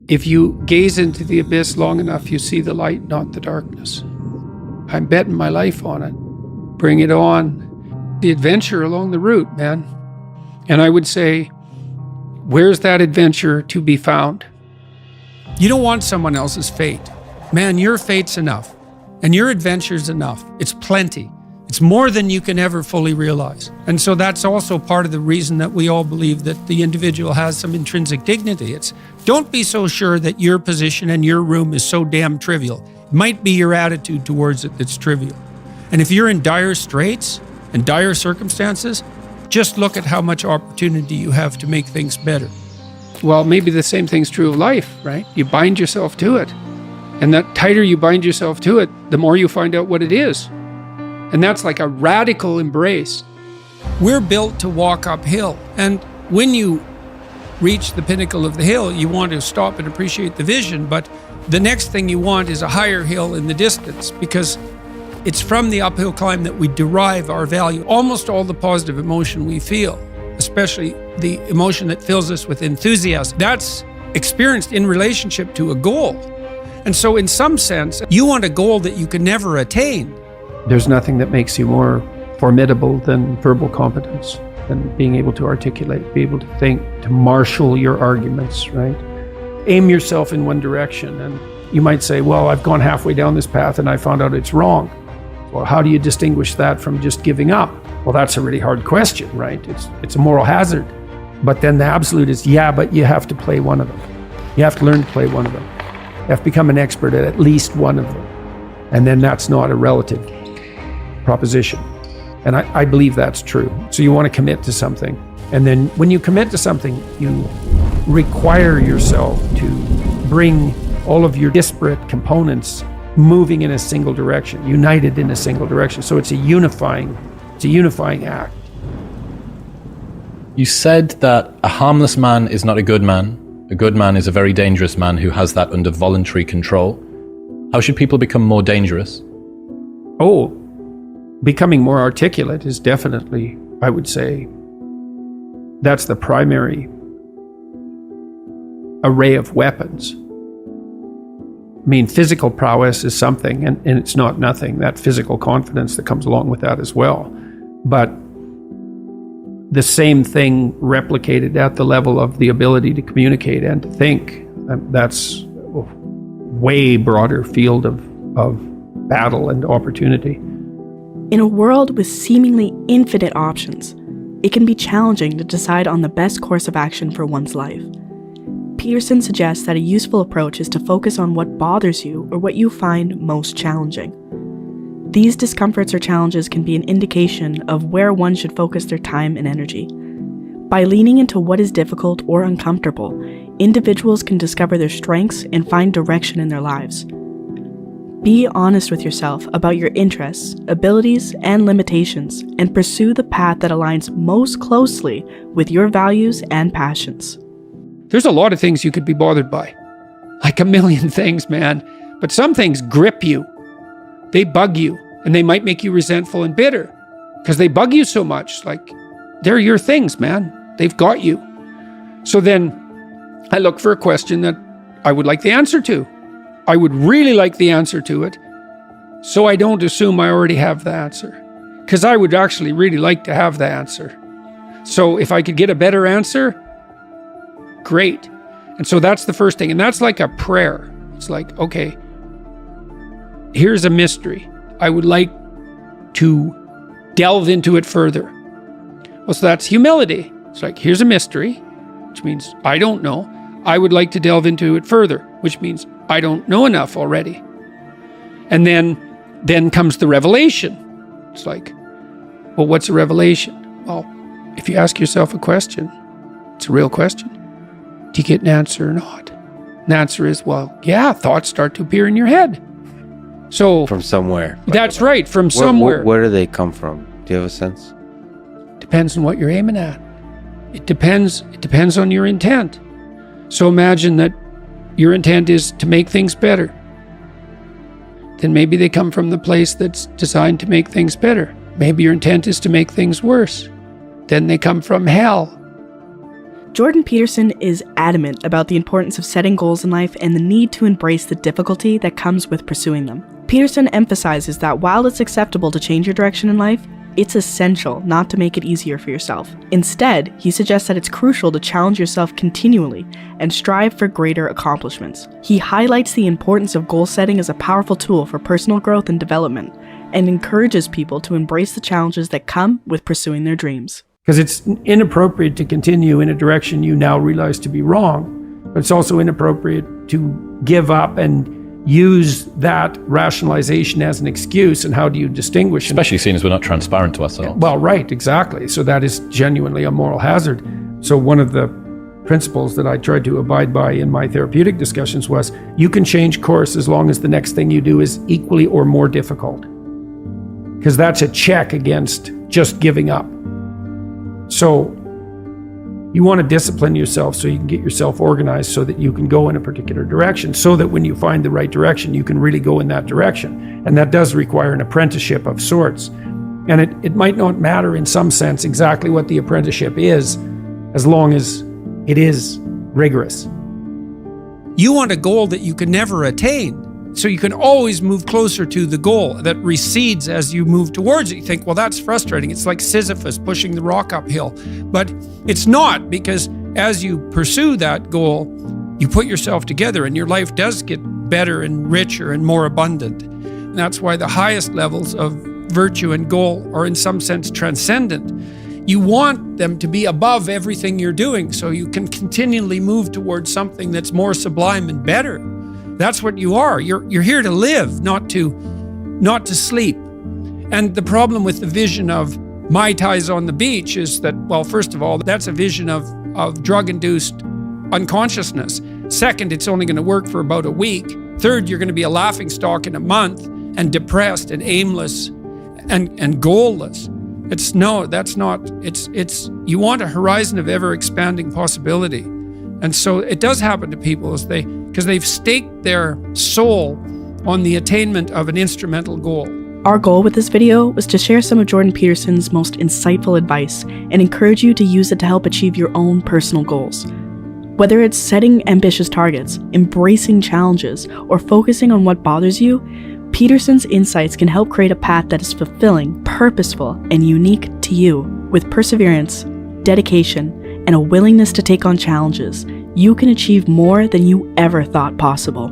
If you gaze into the abyss long enough, you see the light, not the darkness. I'm betting my life on it. Bring it on. The adventure along the route, man. And I would say, where's that adventure to be found? You don't want someone else's fate. Man, your fate's enough. And your adventure's enough. It's plenty. It's more than you can ever fully realize. And so that's also part of the reason that we all believe that the individual has some intrinsic dignity. It's don't be so sure that your position and your room is so damn trivial. It might be your attitude towards it that's trivial. And if you're in dire straits and dire circumstances, just look at how much opportunity you have to make things better. Well, maybe the same thing's true of life, right? You bind yourself to it. And the tighter you bind yourself to it, the more you find out what it is. And that's like a radical embrace. We're built to walk uphill. And when you reach the pinnacle of the hill, you want to stop and appreciate the vision. But the next thing you want is a higher hill in the distance, because it's from the uphill climb that we derive our value. Almost all the positive emotion we feel, especially the emotion that fills us with enthusiasm, that's experienced in relationship to a goal. And so in some sense, you want a goal that you can never attain. There's nothing that makes you more formidable than verbal competence, than being able to articulate, be able to think, to marshal your arguments, right? Aim yourself in one direction. And you might say, well, I've gone halfway down this path and I found out it's wrong. Well, how do you distinguish that from just giving up? Well, that's a really hard question, right? It's a moral hazard. But then the absolute is, yeah, but you have to play one of them. You have to learn to play one of them. You have to become an expert at least one of them. And then that's not a relative proposition. And I believe that's true. So you want to commit to something. And then when you commit to something, you require yourself to bring all of your disparate components moving in a single direction, united in a single direction. So it's a unifying act. You said that a harmless man is not a good man. A good man is a very dangerous man who has that under voluntary control. How should people become more dangerous? Oh, becoming more articulate is definitely, I would say, that's the primary array of weapons. I mean, physical prowess is something, and it's not nothing, that physical confidence that comes along with that as well. But the same thing replicated at the level of the ability to communicate and to think, that's a way broader field of battle and opportunity. In a world with seemingly infinite options, it can be challenging to decide on the best course of action for one's life. Peterson suggests that a useful approach is to focus on what bothers you or what you find most challenging. These discomforts or challenges can be an indication of where one should focus their time and energy. By leaning into what is difficult or uncomfortable, individuals can discover their strengths and find direction in their lives. Be honest with yourself about your interests, abilities, and limitations, and pursue the path that aligns most closely with your values and passions. There's a lot of things you could be bothered by. Like a million things, man. But some things grip you. They bug you, and they might make you resentful and bitter because they bug you so much. Like, they're your things, man. They've got you. So then I look for a question that I would like the answer to. I would really like the answer to it, so I don't assume I already have the answer, because I would actually really like to have the answer. So if I could get a better answer, great. And so that's the first thing. And that's like a prayer. It's like, okay, here's a mystery. I would like to delve into it further. Well, so that's humility. It's like, here's a mystery, which means I don't know. I would like to delve into it further, which means I don't know enough already. And then comes the revelation. It's like, well, what's a revelation? Well, if you ask yourself a question, it's a real question. Do you get an answer or not? And the answer is, well, yeah, thoughts start to appear in your head. So from somewhere. That's right, from somewhere. Where do they come from? Do you have a sense? Depends on what you're aiming at. It depends on your intent. So imagine that your intent is to make things better. Then maybe they come from the place that's designed to make things better. Maybe your intent is to make things worse. Then they come from hell. Jordan Peterson is adamant about the importance of setting goals in life and the need to embrace the difficulty that comes with pursuing them. Peterson emphasizes that while it's acceptable to change your direction in life, it's essential not to make it easier for yourself. Instead, he suggests that it's crucial to challenge yourself continually and strive for greater accomplishments. He highlights the importance of goal setting as a powerful tool for personal growth and development, and encourages people to embrace the challenges that come with pursuing their dreams. Because it's inappropriate to continue in a direction you now realize to be wrong, but it's also inappropriate to give up and use that rationalization as an excuse. And how do you distinguish? Especially seeing as we're not transparent to ourselves. Well, right, exactly. So that is genuinely a moral hazard. So one of the principles that I tried to abide by in my therapeutic discussions was, you can change course as long as the next thing you do is equally or more difficult. Because that's a check against just giving up. So you want to discipline yourself so you can get yourself organized so that you can go in a particular direction, so that when you find the right direction, you can really go in that direction. And that does require an apprenticeship of sorts. And it might not matter in some sense exactly what the apprenticeship is, as long as it is rigorous. You want a goal that you can never attain, so you can always move closer to the goal that recedes as you move towards it. You think, well, that's frustrating. It's like Sisyphus pushing the rock uphill. But it's not, because as you pursue that goal, you put yourself together and your life does get better and richer and more abundant. And that's why the highest levels of virtue and goal are in some sense transcendent. You want them to be above everything you're doing so you can continually move towards something that's more sublime and better. That's what you are. You're here to live, not to sleep. And the problem with the vision of Mai Tais on the beach is that, well, first of all, that's a vision of drug-induced unconsciousness. Second, it's only going to work for about a week. Third, you're going to be a laughingstock in a month and depressed and aimless and goalless. You want a horizon of ever-expanding possibility. And so it does happen to people because they've staked their soul on the attainment of an instrumental goal. Our goal with this video was to share some of Jordan Peterson's most insightful advice and encourage you to use it to help achieve your own personal goals. Whether it's setting ambitious targets, embracing challenges, or focusing on what bothers you, Peterson's insights can help create a path that is fulfilling, purposeful, and unique to you. With perseverance, dedication, and a willingness to take on challenges, you can achieve more than you ever thought possible.